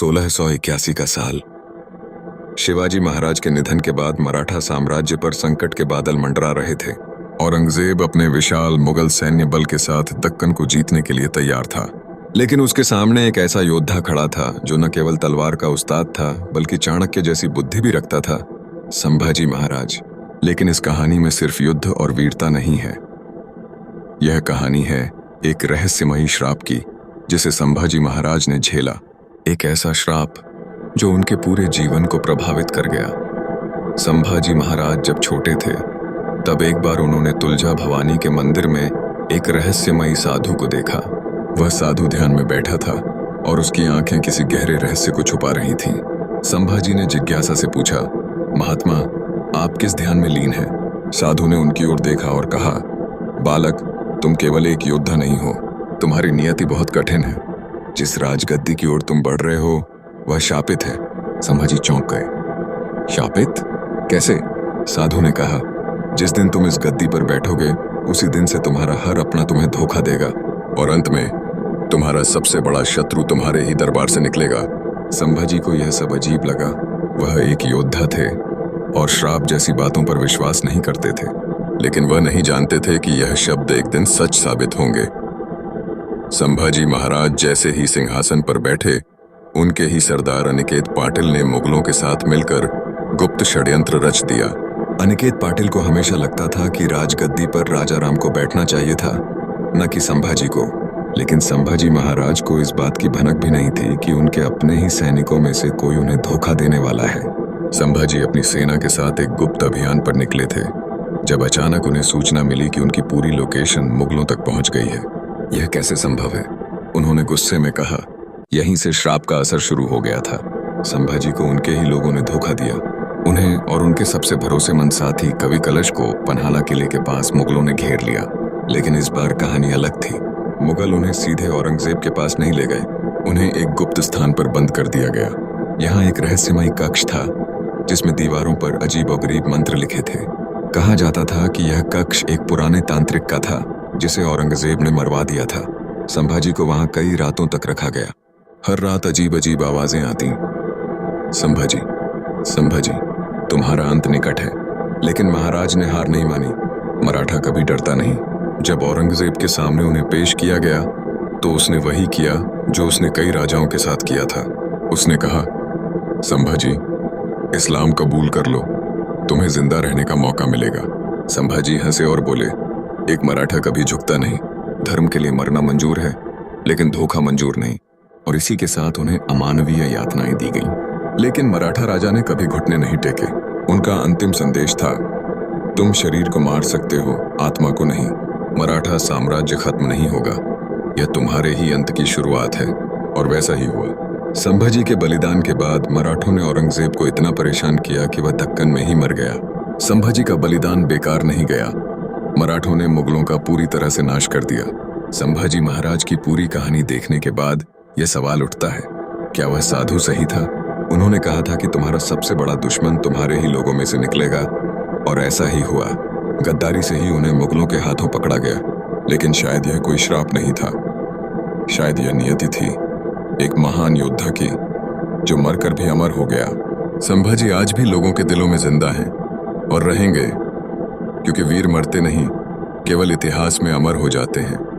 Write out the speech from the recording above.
1681 का साल। शिवाजी महाराज के निधन के बाद मराठा साम्राज्य पर संकट के बादल मंडरा रहे थे। औरंगजेब अपने विशाल मुगल सैन्य बल के साथ दक्कन को जीतने के लिए तैयार था, लेकिन उसके सामने एक ऐसा योद्धा खड़ा था जो न केवल तलवार का उस्ताद था बल्कि चाणक्य जैसी बुद्धि भी रखता था, संभाजी महाराज। लेकिन इस कहानी में सिर्फ युद्ध और वीरता नहीं है, यह कहानी है एक रहस्यमयी श्राप की, जिसे संभाजी महाराज ने झेला। एक ऐसा श्राप जो उनके पूरे जीवन को प्रभावित कर गया। संभाजी महाराज जब छोटे थे तब एक बार उन्होंने तुलजा भवानी के मंदिर में एक रहस्यमयी साधु को देखा। वह साधु ध्यान में बैठा था और उसकी आंखें किसी गहरे रहस्य को छुपा रही थीं। संभाजी ने जिज्ञासा से पूछा, महात्मा, आप किस ध्यान में लीन हैं? साधु ने उनकी ओर देखा और कहा, बालक, तुम केवल एक योद्धा नहीं हो, तुम्हारी नियति बहुत कठिन है। जिस राजगद्दी की ओर तुम बढ़ रहे हो वह शापित है। संभाजी चौंक गए। शापित? कैसे? साधु ने कहा, जिस दिन तुम इस गद्दी पर बैठोगे उसी दिन से तुम्हारा हर अपना तुम्हें धोखा देगा और अंत में तुम्हारा सबसे बड़ा शत्रु तुम्हारे ही दरबार से निकलेगा। संभाजी को यह सब अजीब लगा। वह एक योद्धा थे और श्राप जैसी बातों पर विश्वास नहीं करते थे, लेकिन वह नहीं जानते थे कि यह शब्द एक दिन सच साबित होंगे। संभाजी महाराज जैसे ही सिंहासन पर बैठे, उनके ही सरदार अनिकेत पाटिल ने मुगलों के साथ मिलकर गुप्त षड्यंत्र रच दिया। अनिकेत पाटिल को हमेशा लगता था कि राजगद्दी पर राजा राम को बैठना चाहिए था, न कि संभाजी को। लेकिन संभाजी महाराज को इस बात की भनक भी नहीं थी कि उनके अपने ही सैनिकों में से कोई उन्हें धोखा देने वाला है। संभाजी अपनी सेना के साथ एक गुप्त अभियान पर निकले थे जब अचानक उन्हें सूचना मिली कि उनकी पूरी लोकेशन मुगलों तक पहुंच गई है। यह कैसे संभव है? उन्होंने गुस्से में कहा। यहीं से श्राप का असर शुरू हो गया था। संभाजी को उनके ही लोगों ने धोखा दिया। उन्हें और उनके सबसे भरोसेमंद साथी कवि कलश को पन्हाला किले के पास मुगलों ने घेर लिया। लेकिन इस बार कहानी अलग थी। मुगल उन्हें सीधे औरंगजेब के पास नहीं ले गए, उन्हें एक गुप्त स्थान पर बंद कर दिया गया। यहाँ एक रहस्यमयी कक्ष था जिसमें दीवारों पर अजीबोगरीब मंत्र लिखे थे। कहा जाता था कि यह कक्ष एक पुराने तांत्रिक का था जिसे औरंगजेब ने मरवा दिया था। संभाजी को वहां कई रातों तक रखा गया। हर रात अजीब अजीब आवाजें आती। संभाजी, संभाजी, तुम्हारा अंत निकट है। लेकिन महाराज ने हार नहीं मानी। मराठा कभी डरता नहीं। जब औरंगजेब के सामने उन्हें पेश किया गया तो उसने वही किया जो उसने कई राजाओं के साथ किया था। उसने कहा, संभाजी, इस्लाम कबूल कर लो, तुम्हें जिंदा रहने का मौका मिलेगा। संभाजी हंसे और बोले, एक मराठा कभी झुकता नहीं। धर्म के लिए मरना मंजूर है, लेकिन धोखा मंजूर नहीं। और इसी के साथ उन्हें अमानवीय यातनाएं दी गईं। लेकिन मराठा राजा ने कभी घुटने नहीं टेके। उनका अंतिम संदेश था, तुम शरीर को मार सकते हो, आत्मा को नहीं। मराठा साम्राज्य खत्म नहीं होगा, यह तुम्हारे ही अंत की शुरुआत है। और वैसा ही हुआ। संभाजी के बलिदान के बाद मराठों ने औरंगजेब को इतना परेशान किया कि वह दक्कन में ही मर गया। संभाजी का बलिदान बेकार नहीं गया। मराठों ने मुगलों का पूरी तरह से नाश कर दिया। संभाजी महाराज की पूरी कहानी देखने के बाद यह सवाल उठता है, क्या वह साधु सही था? उन्होंने कहा था कि तुम्हारा सबसे बड़ा दुश्मन तुम्हारे ही लोगों में से निकलेगा, और ऐसा ही हुआ। गद्दारी से ही उन्हें मुगलों के हाथों पकड़ा गया। लेकिन शायद यह कोई श्राप नहीं था, शायद यह नियति थी, एक महान योद्धा की, जो मरकर भी अमर हो गया। संभाजी आज भी लोगों के दिलों में जिंदा हैं और रहेंगे, क्योंकि वीर मरते नहीं, केवल इतिहास में अमर हो जाते हैं।